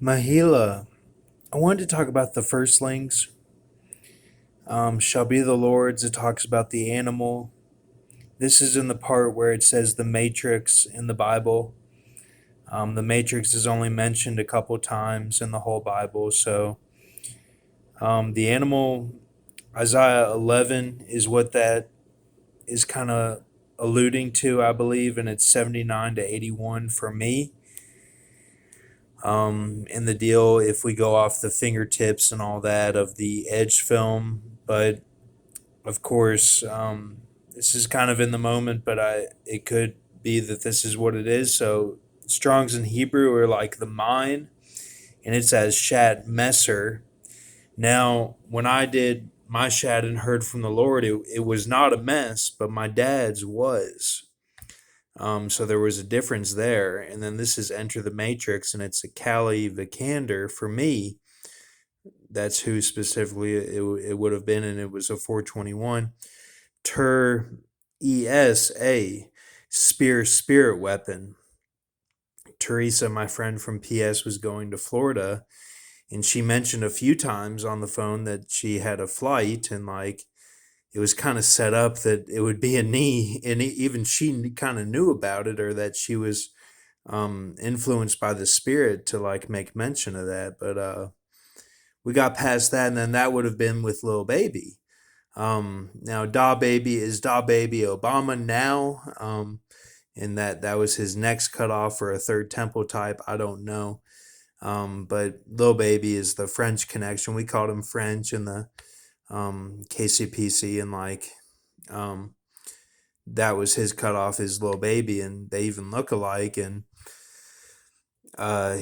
Mahila, I wanted to talk about the firstlings. Shall be the Lord's. It talks about the animal. This is in the part where it says the matrix in the Bible. The matrix is only mentioned a couple times in the whole Bible. So the animal, Isaiah 11, is what that is kind of alluding to, I believe, and it's 79 to 81 for me. In the deal, if we go off the fingertips and all that of the Edge film, but of course, this is kind of in the moment, but it could be that this is what it is. So Strong's in Hebrew are like the mine, and it's as Shat Messer. Now, when I did my Shat and heard from the Lord, it was not a mess, but my dad's was. So there was a difference there. And then this is Enter the Matrix, and it's a Kali Vikander for me. That's who specifically it would have been, and it was a 421. Ter ESA, Spear Spirit Weapon. Teresa, my friend from PS, was going to Florida, and she mentioned a few times on the phone that she had a flight, and like it was kind of set up that it would be a knee, and even she kind of knew about it, or that she was influenced by the spirit to like make mention of that. But we got past that, and then that would have been with Lil Baby. Now Da Baby is Da Baby Obama now, and that was his next cutoff for a third temple type. I don't know, but Lil Baby is the French connection. We called him French in the KCPC, and like um, that was his cutoff, his Lil Baby, and they even look alike. And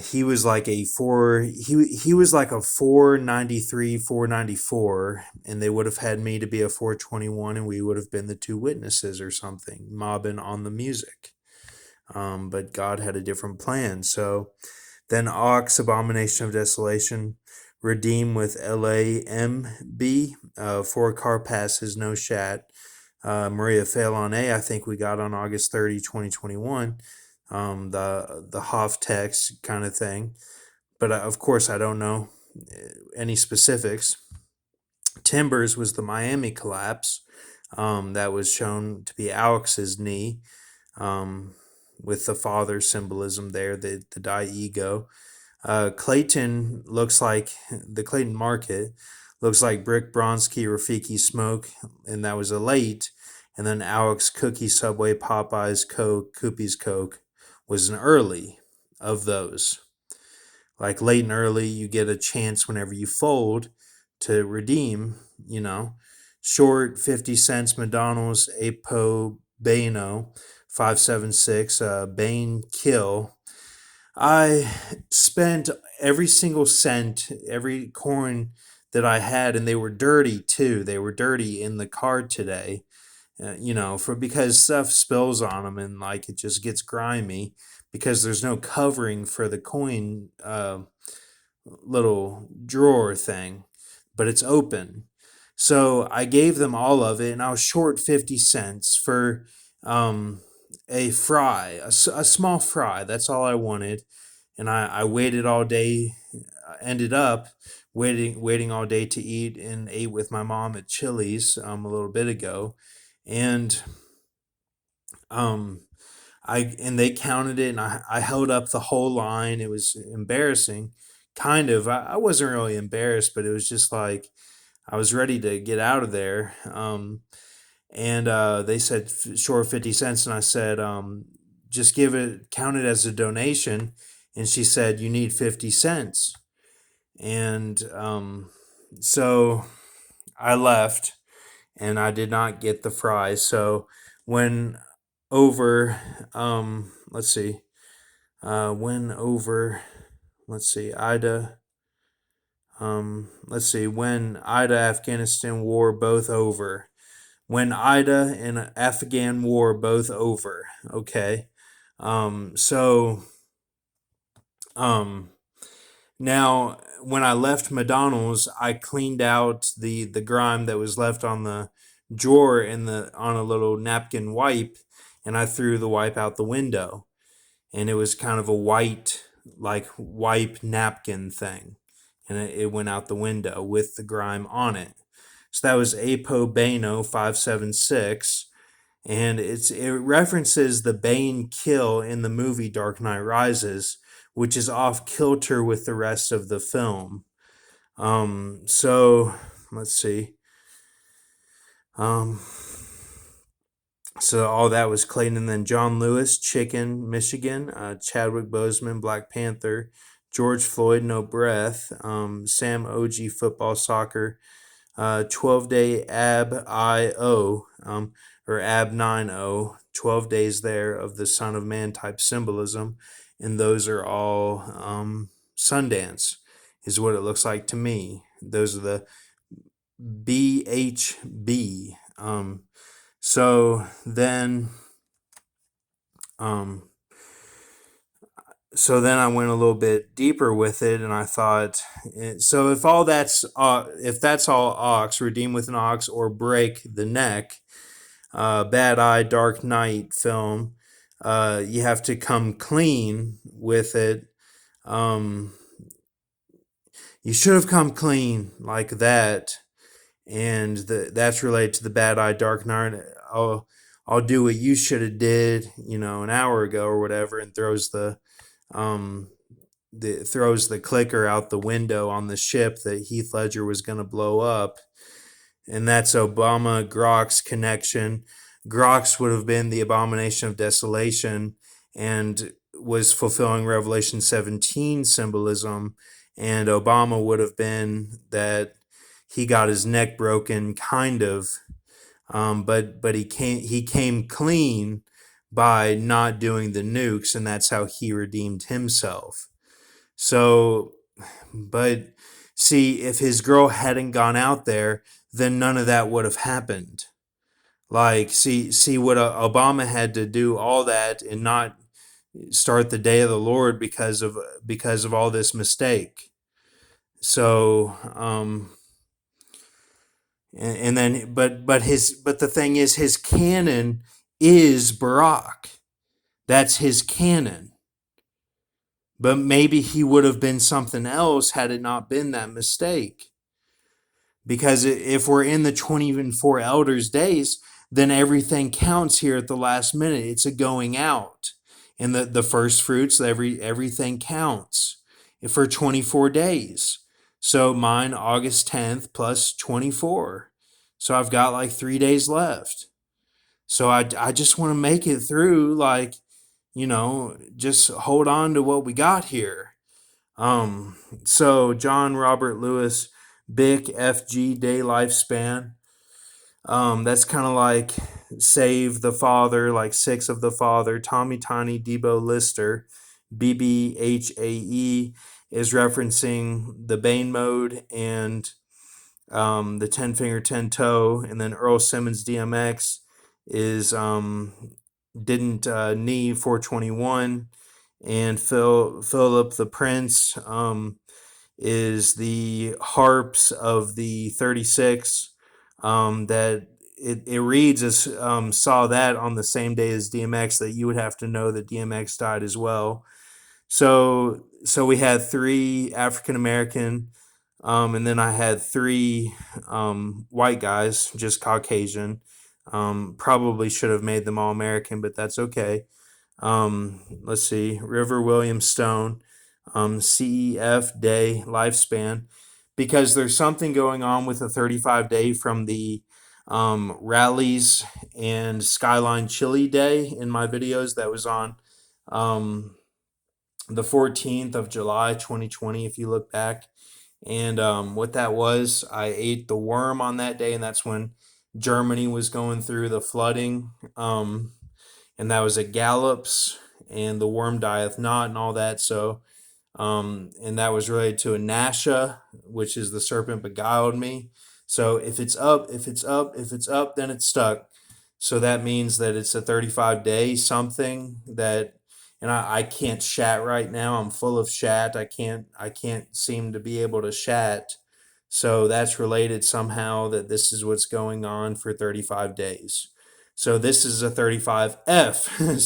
he was like a four. He was like a 493, 494, and they would have had me to be a 421, and we would have been the two witnesses or something, mobbing on the music. But God had a different plan. So then Ox, Abomination of Desolation, Redeem with LAMB, four car passes, no chat. Maria Failon, I think we got on August 30, 2021. The Hoff text kind of thing. But of course, I don't know any specifics. Timbers was the Miami collapse. That was shown to be Alex's knee, with the father symbolism there, the die ego. Clayton looks like the Clayton Market looks like Brick Bronski, Rafiki Smoke, and that was a late. And then Alex Cookie, Subway, Popeyes, Coke, Koopy's Coke was an early of those. Like late and early, you get a chance whenever you fold to redeem, you know. Short, 50 cents, McDonald's, Apo, Bano, 576, Bane Kill. I spent every single cent, every coin that I had, and they were dirty too. They were dirty in the card today, for because stuff spills on them and like it just gets grimy because there's no covering for the coin little drawer thing, but it's open. So I gave them all of it, and I was short 50 cents for um, a fry, a small fry. That's all I wanted. And I waited all day, ended up waiting all day to eat, and ate with my mom at Chili's a little bit ago. And um, they counted it, and I held up the whole line. It was embarrassing, kind of. I wasn't really embarrassed, but it was just like I was ready to get out of there. And they said short 50 cents, and I said just count it as a donation. And she said you need 50 cents, and so I left, and I did not get the fries. So when over, let's see, when over, let's see, Ida, let's see, when Ida Afghanistan war both over. When Ida and Afghan war both over. Okay. So, um, now when I left McDonald's, I cleaned out the grime that was left on the drawer in the on a little napkin wipe, and I threw the wipe out the window, and it was kind of a white like wipe napkin thing, and it went out the window with the grime on it. So that was Apo Bano 576, and it references the Bane kill in the movie Dark Knight Rises, which is off kilter with the rest of the film. So let's see. Um, so all that was Clayton, and then John Lewis, Chicken, Michigan, Chadwick Boseman, Black Panther, George Floyd, No Breath, Sam OG, Football, Soccer, 12 Day Ab I-O, or Ab 9-0, 12 days there of the Son of Man type symbolism, and those are all Sundance, is what it looks like to me. Those are the BHB. So then, um, so then I went a little bit deeper with it, and I thought, so if that's all ox, redeem with an ox, or break the neck, Bad Eye, Dark Knight film, you have to come clean with it. Um, you should have come clean like that, and that's related to the Bad Eye, Dark Knight. I'll do what you should have did, an hour ago or whatever, and um, throws the clicker out the window on the ship that Heath Ledger was going to blow up, and that's Obama Grox connection. Grox would have been the abomination of desolation and was fulfilling Revelation 17 symbolism, and Obama would have been that he got his neck broken, kind of, but he came clean by not doing the nukes, and that's how he redeemed himself. So, but see, if his girl hadn't gone out there, then none of that would have happened. Like, see what Obama had to do all that and not start the day of the Lord because of all this mistake. So, and then but the thing is, his canon is Barack. That's his canon. But maybe he would have been something else had it not been that mistake. Because if we're in the 24 elders days, then everything counts here at the last minute. It's a going out. And the first fruits, everything counts for 24 days. So mine August 10th plus 24. So I've got like 3 days left. So I just want to make it through, like, just hold on to what we got here. So John Robert Lewis, Bic FG Day Lifespan. That's kind of like Save the Father, like Six of the Father. Tommy Tiny Debo Lister, BBHAE, is referencing the Bane mode and the 10 finger 10 toe, and then Earl Simmons DMX is didn't knee 421, and Philip the Prince is the harps of the 36, that it reads as saw that on the same day as DMX, that you would have to know that DMX died as well. So we had three African American, and then I had three white guys, just Caucasian. Probably should have made them all American, but that's okay. Let's see, River Williams Stone, CEF Day Lifespan, because there's something going on with the 35 day from the rallies and Skyline Chili Day in my videos that was on um, the 14th of July 2020, if you look back. And what that was, I ate the worm on that day, and that's when Germany was going through the flooding. And that was at Gallup's, and the worm dieth not, and all that. So, and that was related to a Nasha, which is the serpent beguiled me. So if it's up, if it's up, if it's up, then it's stuck. So that means that it's a 35-day something that, and I can't chat right now. I'm full of chat. I can't seem to be able to chat. So that's related somehow, that this is what's going on for 35 days. So this is a 35F.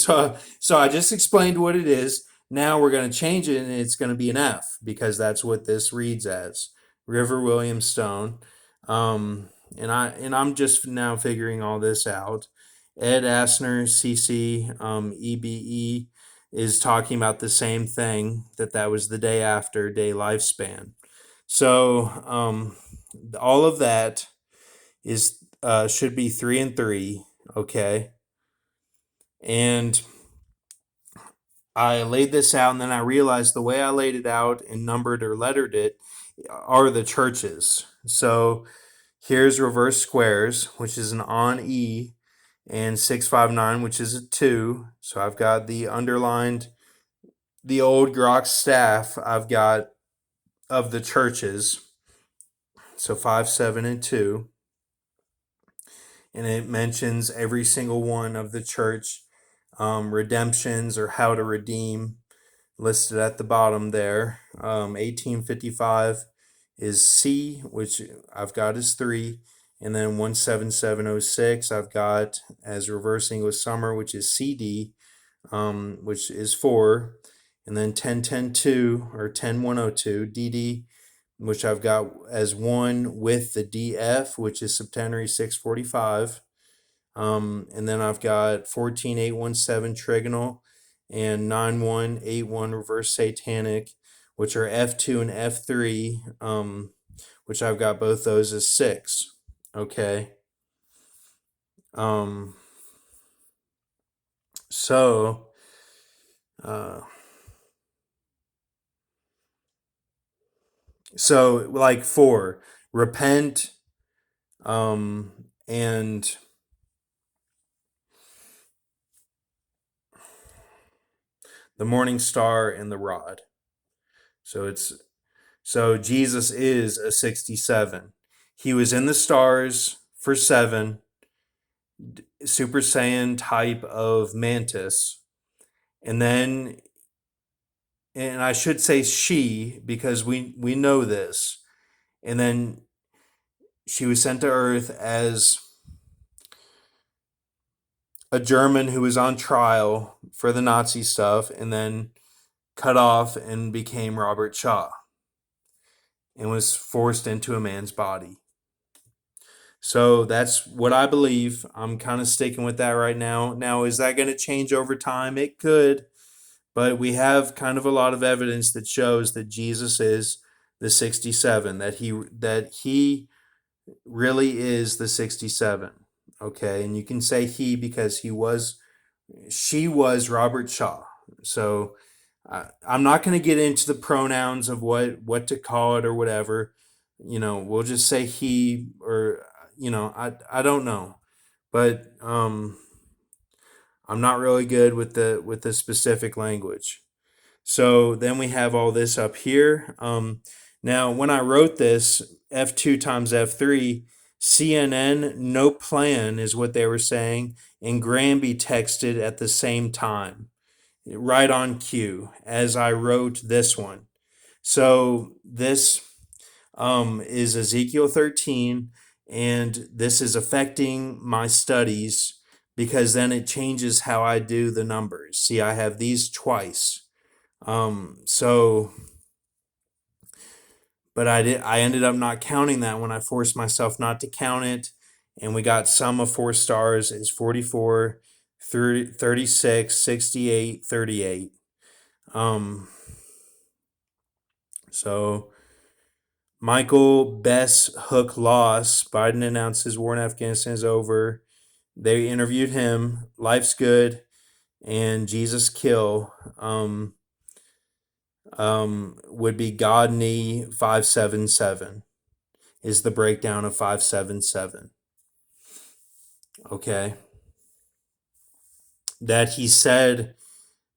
So I just explained what it is. Now we're going to change it and it's going to be an F because that's what this reads as. River William Stone. And I'm just now figuring all this out. Ed Asner, CC, EBE is talking about the same thing, that was the day after day lifespan. So all of that is should be 3 and 3, okay? And I laid this out, and then I realized the way I laid it out and numbered or lettered it are the churches. So here's reverse squares, which is an on E, and 659, which is a 2. So I've got the underlined, the old Grok staff I've got of the churches. So 5, 7, and 2. And it mentions every single one of the church redemptions or how to redeem listed at the bottom there. 1855 is C, which I've got as 3. And then 17706 I've got as reverse English summer, which is CD, which is 4. And then 10102 or 10102 DD, which I've got as 1 with the DF, which is Septenary 645. And then I've got 14817 trigonal and 9181 reverse satanic, which are F2 and F3, which I've got both those as 6. Okay. So, like 4, repent, and the morning star and the rod. So Jesus is a 67. He was in the stars for 7, Super Saiyan type of mantis. And then, and I should say she, because we know this. And then she was sent to Earth as a German who was on trial for the Nazi stuff, and then cut off and became Robert Shaw and was forced into a man's body. So that's what I believe. I'm kind of sticking with that right now. Now, is that going to change over time? It could, but we have kind of a lot of evidence that shows that Jesus is the 67, that he really is the 67. Okay, and you can say he because she was Robert Shaw. So I'm not going to get into the pronouns of what to call it or whatever. We'll just say he, or I don't know, but I'm not really good with the specific language. So then we have all this up here. Now, when I wrote this, F2 times F3, CNN, no plan is what they were saying, and Granby texted at the same time, right on cue, as I wrote this one. So this is Ezekiel 13, and this is affecting my studies because then it changes how I do the numbers. See, I have these twice. But I ended up not counting that when I forced myself not to count it, and we got sum of 4 stars is 44, 36, 68, 38. So Michael Bess Hook loss. Biden announces war in Afghanistan is over. They interviewed him. Life's good, and Jesus kill. Would be Godney 577 is the breakdown of 577. Okay. That he said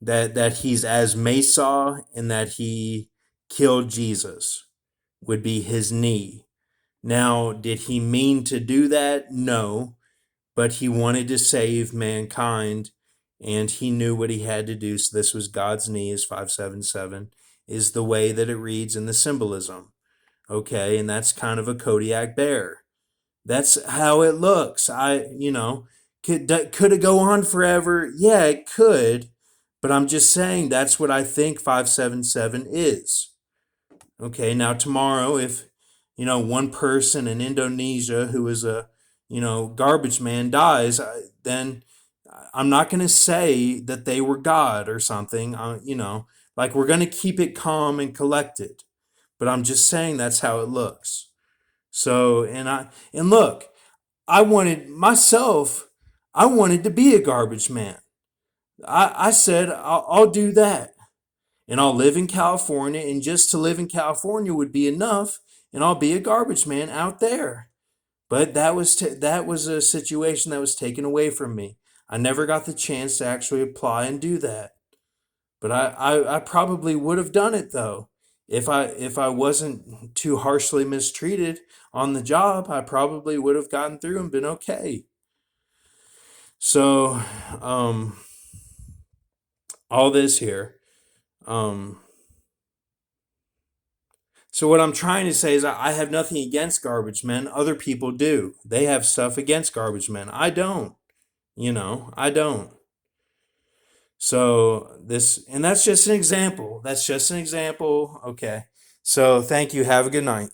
that he's as Mesa and that he killed Jesus would be his knee. Now, did he mean to do that? No, but he wanted to save mankind and he knew what he had to do. So this was God's knee, is 577, is the way that it reads in the symbolism. Okay, and that's kind of a Kodiak bear. That's how it looks. Could it go on forever? Yeah, it could, But I'm just saying that's what I think 577 is. Okay, now tomorrow, if one person in Indonesia who is a garbage man dies, then I'm not going to say that they were God or something. Like we're going to keep it calm and collected. But I'm just saying that's how it looks. So and look, I wanted myself. I wanted to be a garbage man. I said I'll do that, and I'll live in California, and just to live in California would be enough, and I'll be a garbage man out there. But that was a situation that was taken away from me. I never got the chance to actually apply and do that. But I probably would have done it though. If I wasn't too harshly mistreated on the job, I probably would have gotten through and been okay. So, um, all this here. Um, so what I'm trying to say is I have nothing against garbage men. Other people do. They have stuff against garbage men. I don't. I don't. So and that's just an example. That's just an example. Okay. So thank you. Have a good night.